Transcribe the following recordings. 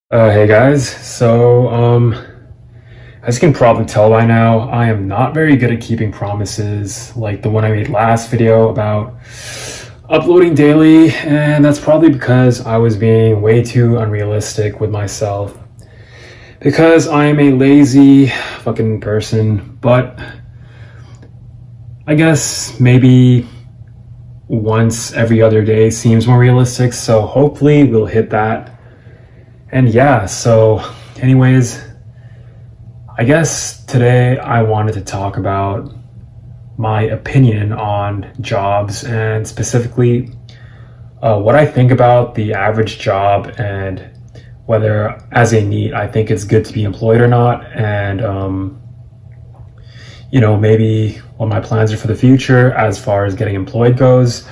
Hey guys, as you can probably tell by now, I am not very good at keeping promises like the one I made last video about uploading daily, and that's probably because I was being way too unrealistic with myself because I am a lazy fucking person. But I guess maybe once every other day seems more realistic, so hopefully we'll hit that. And yeah, so anyways, I guess today I wanted to talk about my opinion on jobs and specifically what I think about the average job and whether as a NEET I think it's good to be employed or not, and maybe what my plans are for the future as far as getting employed goes.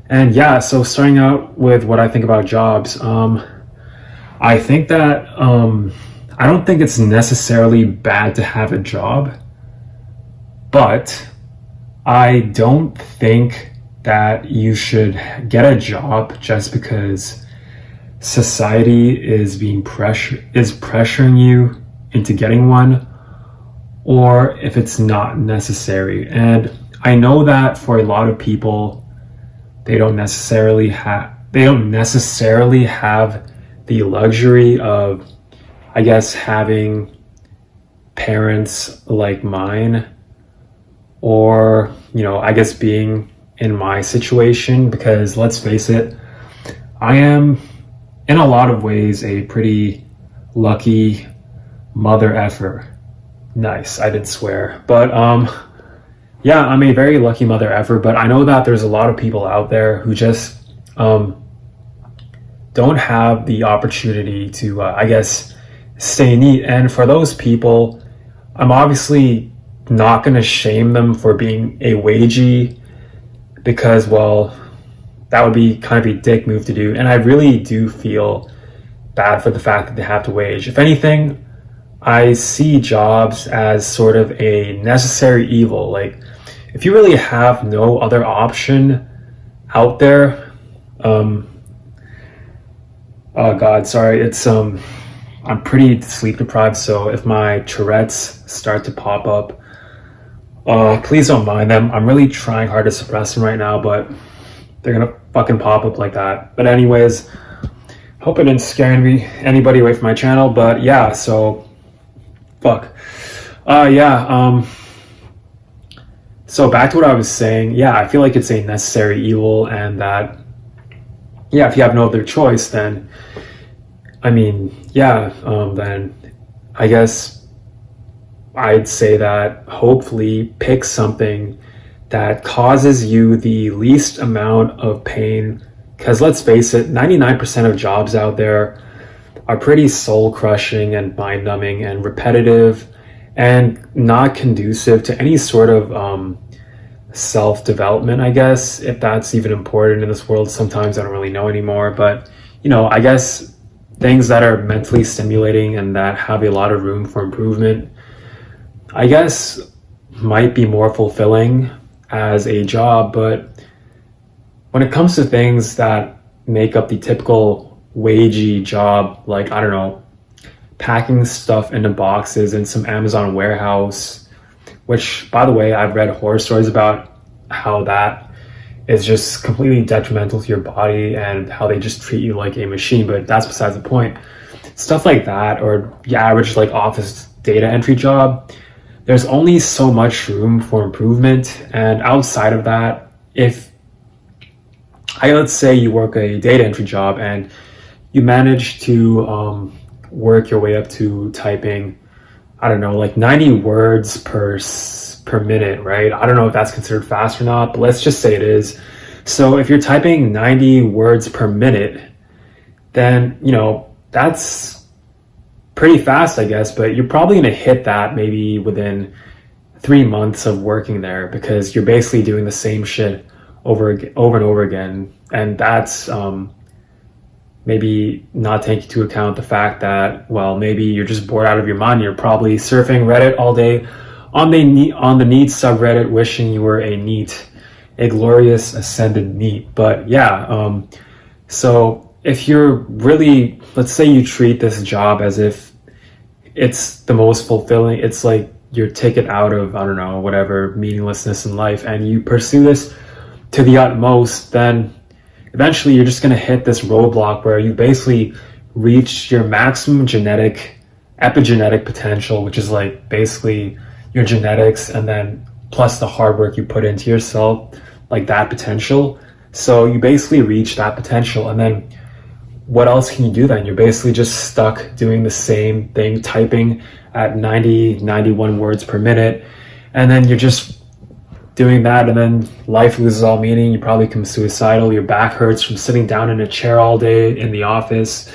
And yeah, so starting out with what I think about jobs, I think that I don't think it's necessarily bad to have a job, but I don't think that you should get a job just because society is pressuring you into getting one, or if it's not necessary. And I know that for a lot of people, they don't necessarily have the luxury of, I guess, having parents like mine, or, I guess being in my situation, because let's face it, I am in a lot of ways a pretty lucky mother effer. Nice, I did swear. But yeah, I'm a very lucky mother effer, but I know that there's a lot of people out there who just don't have the opportunity to, I guess, stay neat. And for those people, I'm obviously not going to shame them for being a wagey because, well, that would be kind of a dick move to do. And I really do feel bad for the fact that they have to wage. If anything, I see jobs as sort of a necessary evil. Like, if you really have no other option out there, oh God, sorry. I'm pretty sleep deprived, so if my Tourette's start to pop up, please don't mind them. I'm really trying hard to suppress them right now, but they're gonna fucking pop up like that. But anyways, hope it didn't scare anybody away from my channel. But yeah, so fuck. So back to what I was saying. Yeah, I feel like it's a necessary evil, and that, yeah, if you have no other choice, then then I guess I'd say that hopefully pick something that causes you the least amount of pain. Because let's face it, 99% of jobs out there are pretty soul crushing and mind numbing and repetitive and not conducive to any sort of self development, I guess, if that's even important in this world. Sometimes I don't really know anymore, but I guess things that are mentally stimulating and that have a lot of room for improvement, I guess, might be more fulfilling as a job. But when it comes to things that make up the typical wagey job, like, I don't know, packing stuff into boxes in some Amazon warehouse, which, by the way, I've read horror stories about how that is just completely detrimental to your body and how they just treat you like a machine, but that's besides the point. Stuff like that, or the average like office data entry job, there's only so much room for improvement. And outside of that, if let's say you work a data entry job and you manage to work your way up to typing, I don't know, like 90 words per minute, right? I don't know if that's considered fast or not, but let's just say it is. So if you're typing 90 words per minute, then, that's pretty fast, I guess, but you're probably going to hit that maybe within 3 months of working there, because you're basically doing the same shit over and over again. And that's maybe not taking into account the fact that, well, maybe you're just bored out of your mind. You're probably surfing Reddit all day on the NEET subreddit, wishing you were a glorious ascended NEET. But yeah, so if you're really, let's say you treat this job as if it's the most fulfilling, it's like your ticket out of, I don't know, whatever meaninglessness in life, and you pursue this to the utmost, then eventually you're just going to hit this roadblock where you basically reach your maximum epigenetic potential, which is like basically your genetics and then plus the hard work you put into yourself, like that potential. So you basically reach that potential, and then what else can you do then? You're basically just stuck doing the same thing, typing at 91 words per minute, and then you're just doing that, and then life loses all meaning. You probably become suicidal. Your back hurts from sitting down in a chair all day in the office.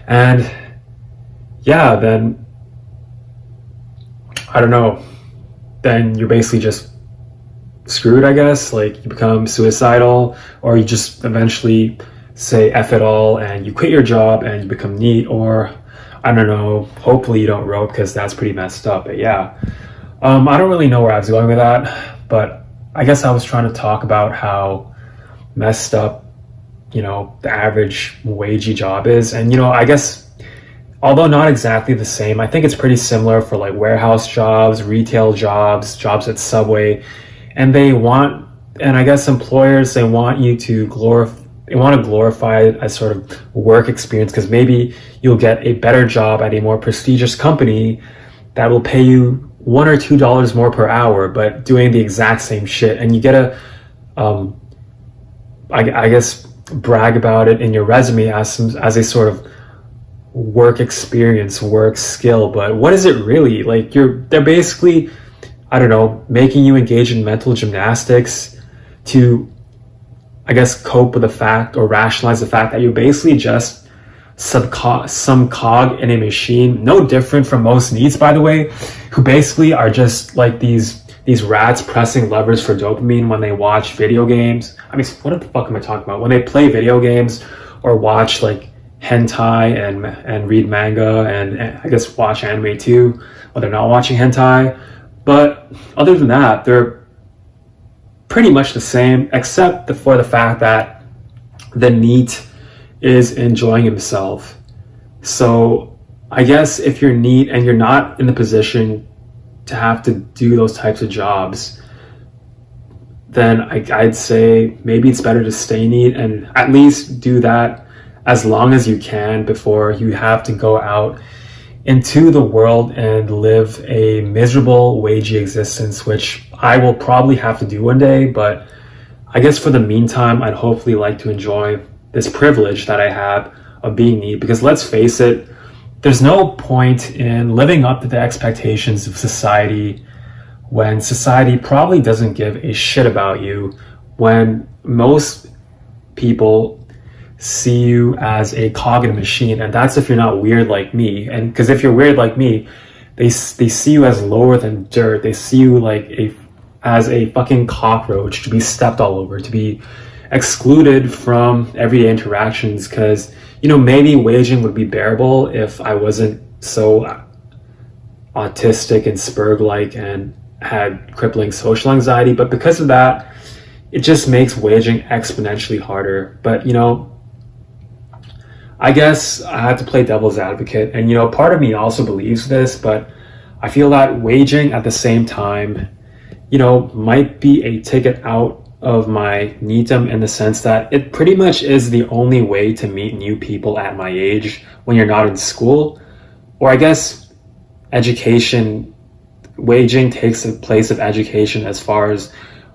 And yeah, then I don't know, then you're basically just screwed, I guess. Like, you become suicidal, or you just eventually say F it all and you quit your job and you become NEET, or I don't know, hopefully you don't rope, because that's pretty messed up. But yeah, I don't really know where I was going with that, but I guess I was trying to talk about how messed up, the average wagey job is. And, I guess, although not exactly the same, I think it's pretty similar for like warehouse jobs, retail jobs, jobs at Subway. And I guess employers, they want to glorify it as sort of work experience, because maybe you'll get a better job at a more prestigious company that will pay you $1 or $2 more per hour, but doing the exact same shit. And you get to, I guess, brag about it in your resume as a sort of work experience, work skill. But what is it really? Like, they're basically, I don't know, making you engage in mental gymnastics to, I guess, cope with the fact or rationalize the fact that you're basically just some cog in a machine, no different from most NEETs, by the way, who basically are just like these rats pressing levers for dopamine when they watch video games. I mean, what the fuck am I talking about? When they play video games or watch like hentai and read manga and I guess watch anime too, when they're not watching hentai. But other than that, they're pretty much the same, except for the fact that the NEET is enjoying himself. So I guess if you're NEET and you're not in the position to have to do those types of jobs, then I'd say maybe it's better to stay NEET and at least do that as long as you can before you have to go out into the world and live a miserable, wagey existence, which I will probably have to do one day. But I guess for the meantime, I'd hopefully like to enjoy this privilege that I have of being NEET, because let's face it, there's no point in living up to the expectations of society when society probably doesn't give a shit about you, when most people see you as a cog in a machine. And that's if you're not weird like me. And because if you're weird like me, they see you as lower than dirt. They see you like as a fucking cockroach to be stepped all over, to be excluded from everyday interactions. Because, maybe waging would be bearable if I wasn't so autistic and Spurg-like and had crippling social anxiety. But because of that, it just makes waging exponentially harder. But, I guess I had to play devil's advocate. And, part of me also believes this, but I feel that waging at the same time, might be a ticket out of my NEETdom, in the sense that it pretty much is the only way to meet new people at my age when you're not in school. Or I guess waging takes the place of education as far as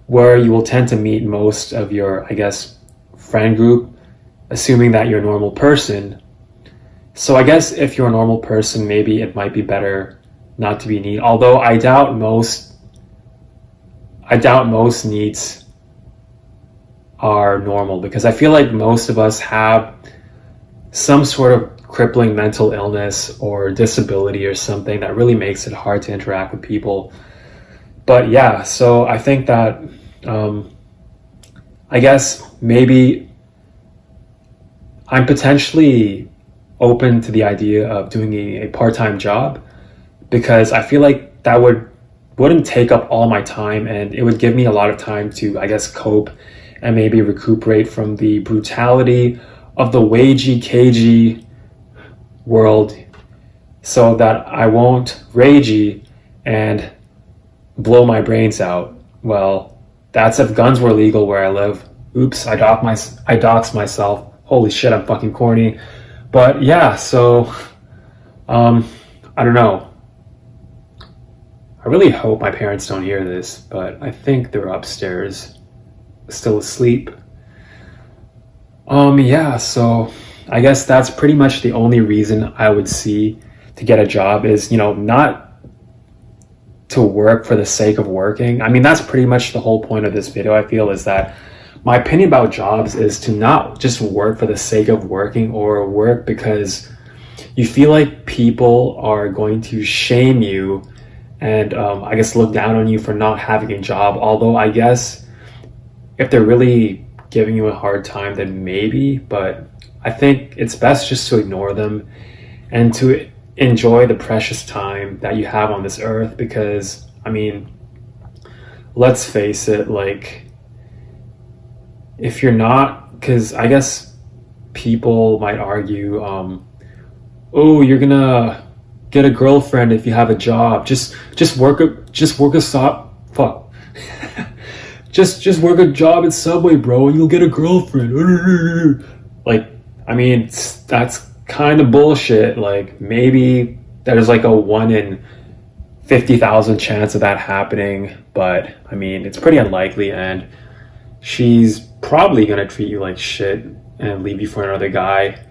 where you will tend to meet most of your, I guess, friend group, assuming that you're a normal person. So I guess if you're a normal person, maybe it might be better not to be NEET. Although I doubt most NEETs are normal, because I feel like most of us have some sort of crippling mental illness or disability or something that really makes it hard to interact with people. But yeah, so I think that I guess maybe I'm potentially open to the idea of doing a part-time job, because I feel like that wouldn't take up all my time, and it would give me a lot of time to, I guess, cope and maybe recuperate from the brutality of the wagey cagey world so that I won't ragey and blow my brains out. Well, that's if guns were legal where I live. Oops, I doxed myself. Holy shit, I'm fucking corny. But yeah, so I don't know. I really hope my parents don't hear this, but I think they're upstairs, still asleep. Yeah, so I guess that's pretty much the only reason I would see to get a job is, not to work for the sake of working. I mean, that's pretty much the whole point of this video, I feel, is that my opinion about jobs is to not just work for the sake of working or work because you feel like people are going to shame you and I guess look down on you for not having a job. Although I guess if they're really giving you a hard time, then maybe, but I think it's best just to ignore them and to enjoy the precious time that you have on this earth because, I mean, let's face it, like, if you're not, because I guess people might argue, oh, you're gonna get a girlfriend if you have a job. Just work a stop. Fuck. just work a job at Subway, bro, and you'll get a girlfriend. Like, I mean, that's kind of bullshit. Like, maybe there's like a 1 in 50,000 chance of that happening, but I mean, it's pretty unlikely, and she's probably gonna treat you like shit and leave you for another guy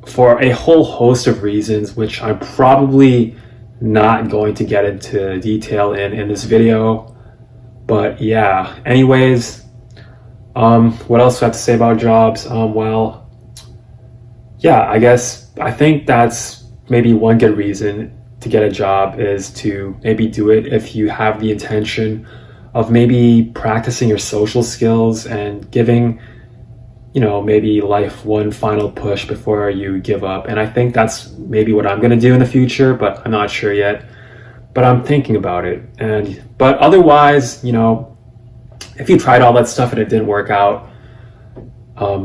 for a whole host of reasons, which I'm probably not going to get into detail in this video. But yeah, anyways, what else do I have to say about jobs? Well, yeah, I think that's maybe one good reason to get a job is to maybe do it if you have the intention of maybe practicing your social skills and giving, maybe life one final push before you give up. And I think that's maybe what I'm going to do in the future, but I'm not sure yet. But I'm thinking about it. But otherwise, if you tried all that stuff and it didn't work out,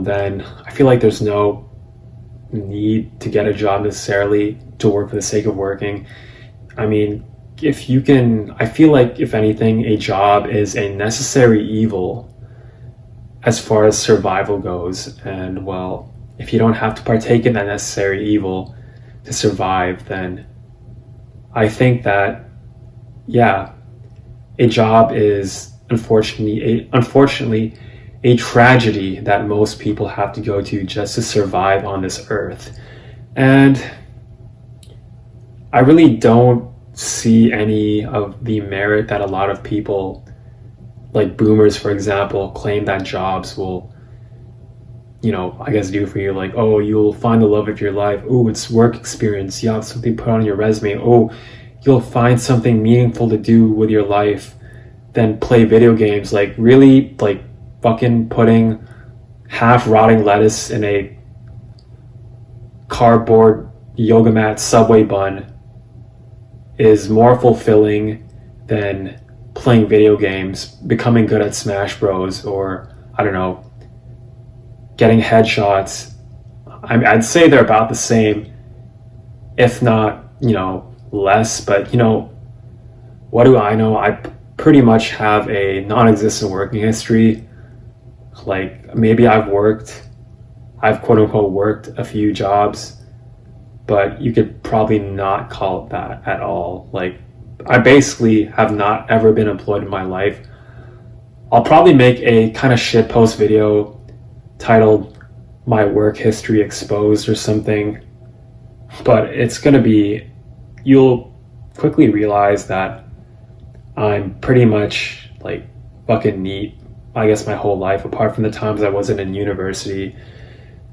then I feel like there's no need to get a job necessarily to work for the sake of working. I mean, I feel like if anything, a job is a necessary evil as far as survival goes. And well, if you don't have to partake in that necessary evil to survive, then I think that, yeah, a job is unfortunately a tragedy that most people have to go to just to survive on this earth. And I really don't see any of the merit that a lot of people, like boomers, for example, claim that jobs will, I guess do for you. Like, oh, you'll find the love of your life. Oh, it's work experience. You have something to put on your resume. Oh, you'll find something meaningful to do with your life than play video games. Like, really, like fucking putting half rotting lettuce in a cardboard yoga mat Subway bun is more fulfilling than playing video games, becoming good at Smash Bros, or I don't know, getting headshots. I'd say they're about the same, if not, less. But what do I know? I pretty much have a non-existent working history. Like, maybe I've quote unquote worked a few jobs, but you could probably not call it that at all. Like, I basically have not ever been employed in my life. I'll probably make a kind of shitpost video titled "My Work History Exposed" or something, but it's gonna be, you'll quickly realize that I'm pretty much like fucking NEET, I guess, my whole life, apart from the times I wasn't in university,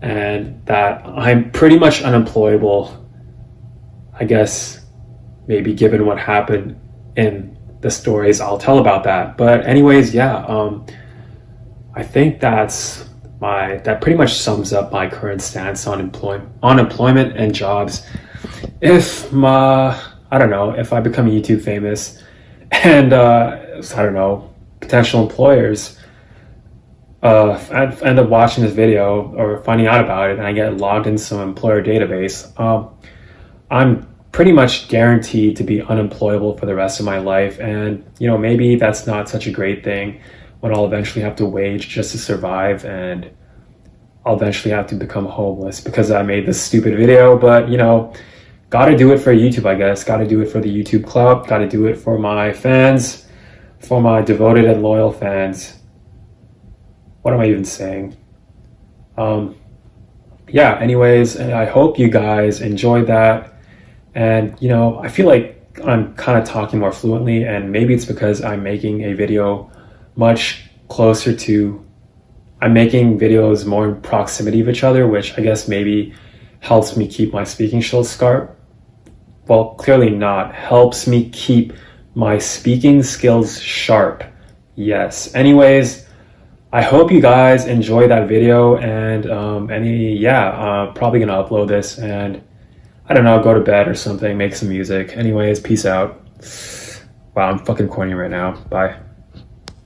and that I'm pretty much unemployable, I guess, maybe given what happened in the stories I'll tell about that. But anyways, yeah, I think that pretty much sums up my current stance on employment and jobs. If I don't know, if I become YouTube famous and I don't know, potential employers end up watching this video or finding out about it, and I get logged into some employer database, I'm pretty much guaranteed to be unemployable for the rest of my life. And, you know, maybe that's not such a great thing when I'll eventually have to wage just to survive, and I'll eventually have to become homeless because I made this stupid video. But, you know, gotta do it for YouTube, I guess. Gotta do it for the YouTube club. Gotta do it for my fans, for my devoted and loyal fans. What am I even saying? Yeah, anyways, and I hope you guys enjoyed that. And, you know, I feel like I'm kind of talking more fluently, and maybe it's because I'm making a video much closer to, I'm making videos more in proximity of each other, which I guess maybe helps me keep my speaking skills sharp. Well, clearly not. Helps me keep my speaking skills sharp. Yes. Anyways, I hope you guys enjoyed that video, and probably gonna upload this and I don't know, go to bed or something, make some music. Anyways, peace out. Wow, I'm fucking corny right now. Bye.